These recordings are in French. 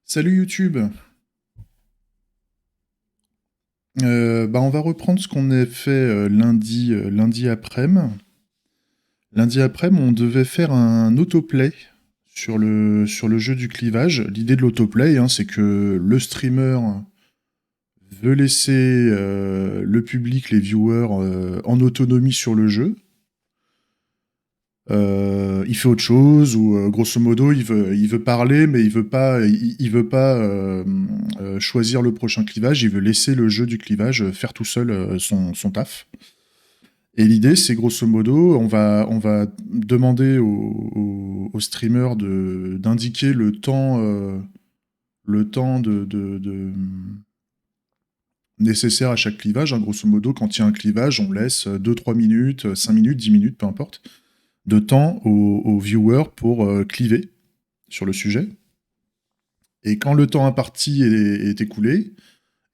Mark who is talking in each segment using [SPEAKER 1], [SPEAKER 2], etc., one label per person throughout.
[SPEAKER 1] Salut YouTube. On va reprendre ce qu'on a fait lundi après-midi. Lundi après-midi, on devait faire un autoplay sur le jeu du clivage. L'idée de l'autoplay, hein, c'est que le streamer veut laisser le public, les viewers, en autonomie sur le jeu. Il fait autre chose ou grosso modo il veut parler mais il veut pas choisir le prochain clivage, il veut laisser le jeu du clivage faire tout seul son taf. Et l'idée c'est grosso modo on va demander au streamer d'indiquer le temps nécessaire à chaque clivage, hein. Grosso modo quand il y a un clivage on laisse 2-3 minutes, 5 minutes, 10 minutes, peu importe de temps aux viewers pour cliver sur le sujet. Et quand le temps imparti est écoulé,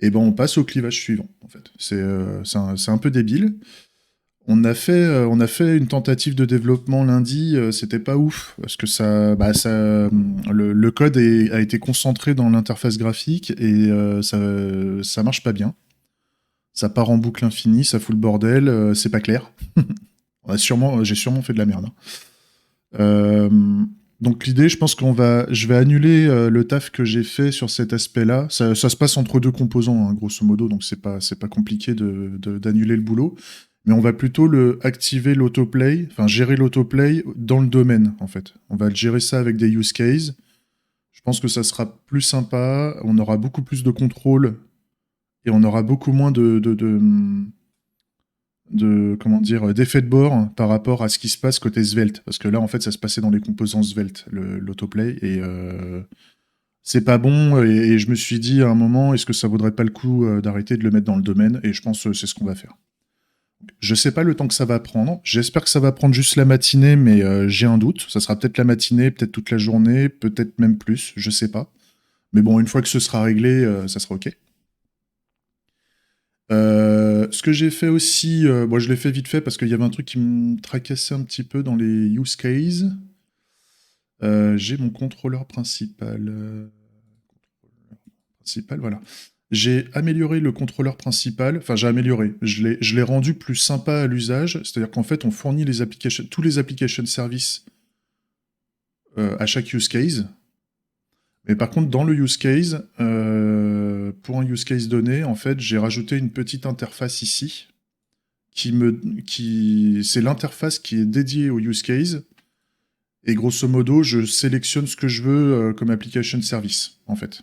[SPEAKER 1] et ben on passe au clivage suivant. En fait, c'est un peu débile. On a fait une tentative de développement lundi, c'était pas ouf parce que le code a été concentré dans l'interface graphique et ça marche pas bien. Ça part en boucle infinie, ça fout le bordel, c'est pas clair. J'ai sûrement fait de la merde, hein. Euh, donc l'idée, je pense je vais annuler le taf que j'ai fait sur cet aspect-là. Ça se passe entre deux composants, hein, grosso modo, donc c'est pas compliqué d'annuler le boulot. Mais on va plutôt activer l'autoplay, enfin gérer l'autoplay dans le domaine, en fait. On va gérer ça avec des use cases. Je pense que ça sera plus sympa, on aura beaucoup plus de contrôle et on aura beaucoup moins comment dire, d'effet de bord par rapport à ce qui se passe côté Svelte. Parce que là, en fait, ça se passait dans les composants Svelte, l'autoplay, et c'est pas bon. Et je me suis dit à un moment, est-ce que ça vaudrait pas le coup d'arrêter de le mettre dans le domaine? Et je pense que c'est ce qu'on va faire. Je sais pas le temps que ça va prendre. J'espère que ça va prendre juste la matinée, mais j'ai un doute. Ça sera peut-être la matinée, peut-être toute la journée, peut-être même plus, je sais pas. Mais bon, une fois que ce sera réglé, ça sera OK. Ce que j'ai fait aussi, bon, je l'ai fait vite fait parce qu'il y avait un truc qui me tracassait un petit peu dans les use cases. J'ai mon contrôleur principal. Voilà. J'ai amélioré le contrôleur principal. Enfin, j'ai amélioré. Je l'ai rendu plus sympa à l'usage. C'est-à-dire qu'en fait, on fournit tous les application services à chaque use case. Mais par contre, dans le use case, pour un use case donné, en fait, j'ai rajouté une petite interface ici c'est l'interface qui est dédiée au use case. Et grosso modo, je sélectionne ce que je veux comme application service, en fait.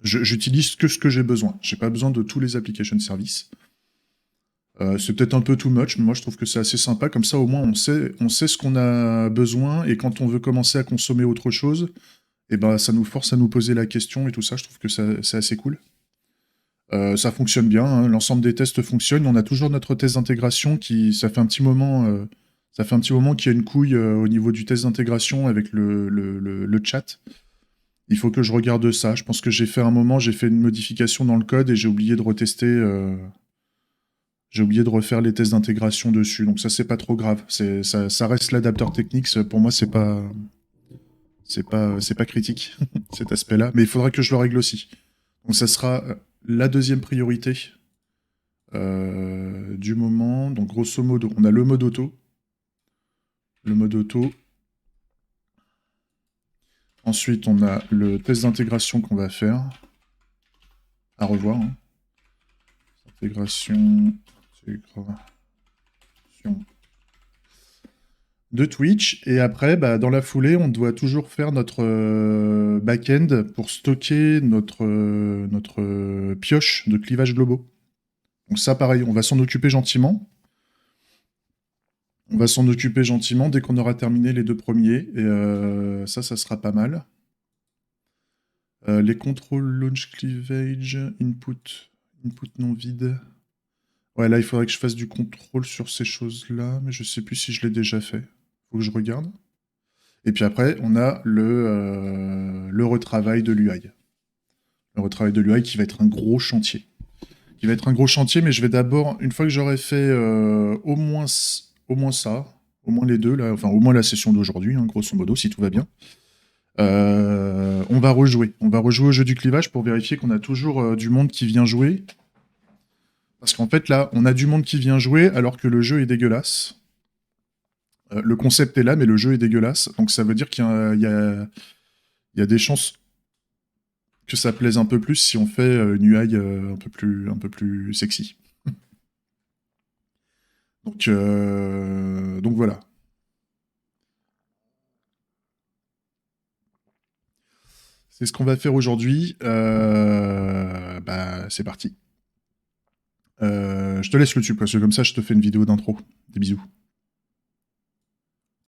[SPEAKER 1] J'utilise que ce que j'ai besoin. J'ai pas besoin de tous les application services. C'est peut-être un peu too much, mais moi je trouve que c'est assez sympa. Comme ça, au moins, on sait ce qu'on a besoin. Et quand on veut commencer à consommer autre chose, et ben, ça nous force à nous poser la question et tout ça. Je trouve que c'est assez cool. Ça fonctionne bien, hein, l'ensemble des tests fonctionne. On a toujours notre test d'intégration ça fait un petit moment, qu'il y a une couille au niveau du test d'intégration avec le chat. Il faut que je regarde ça. Je pense que j'ai fait une modification dans le code et j'ai oublié de retester. J'ai oublié de refaire les tests d'intégration dessus. Donc ça, c'est pas trop grave. Ça reste l'adapteur technique. Pour moi, c'est pas critique cet aspect-là. Mais il faudra que je le règle aussi. Donc ça sera la deuxième priorité du moment. Donc grosso modo, on a le mode auto. Le mode auto. Ensuite, on a le test d'intégration qu'on va faire. À revoir, hein. Intégration de Twitch. Et après, dans la foulée, on doit toujours faire notre back-end pour stocker notre pioche de clivage globaux. Donc ça, pareil, on va s'en occuper gentiment. On va s'en occuper gentiment dès qu'on aura terminé les deux premiers. Et ça sera pas mal. Les contrôles launch cleavage, input non vide. Ouais, là, il faudrait que je fasse du contrôle sur ces choses-là, mais je sais plus si je l'ai déjà fait. Faut que je regarde. Et puis après, on a le retravail de l'UI. Le retravail de l'UI qui va être un gros chantier. Mais je vais d'abord, une fois que j'aurai fait au moins ça, au moins les deux, là, enfin au moins la session d'aujourd'hui, hein, grosso modo, si tout va bien, On va rejouer. On va rejouer au jeu du clivage pour vérifier qu'on a toujours du monde qui vient jouer. Parce qu'en fait, là, on a du monde qui vient jouer alors que le jeu est dégueulasse. Le concept est là, mais le jeu est dégueulasse. Donc ça veut dire qu'il y a des chances que ça plaise un peu plus si on fait une UI un peu plus sexy. Donc voilà. C'est ce qu'on va faire aujourd'hui. Bah, c'est parti. Je te laisse le tube, parce que comme ça, je te fais une vidéo d'intro. Des bisous.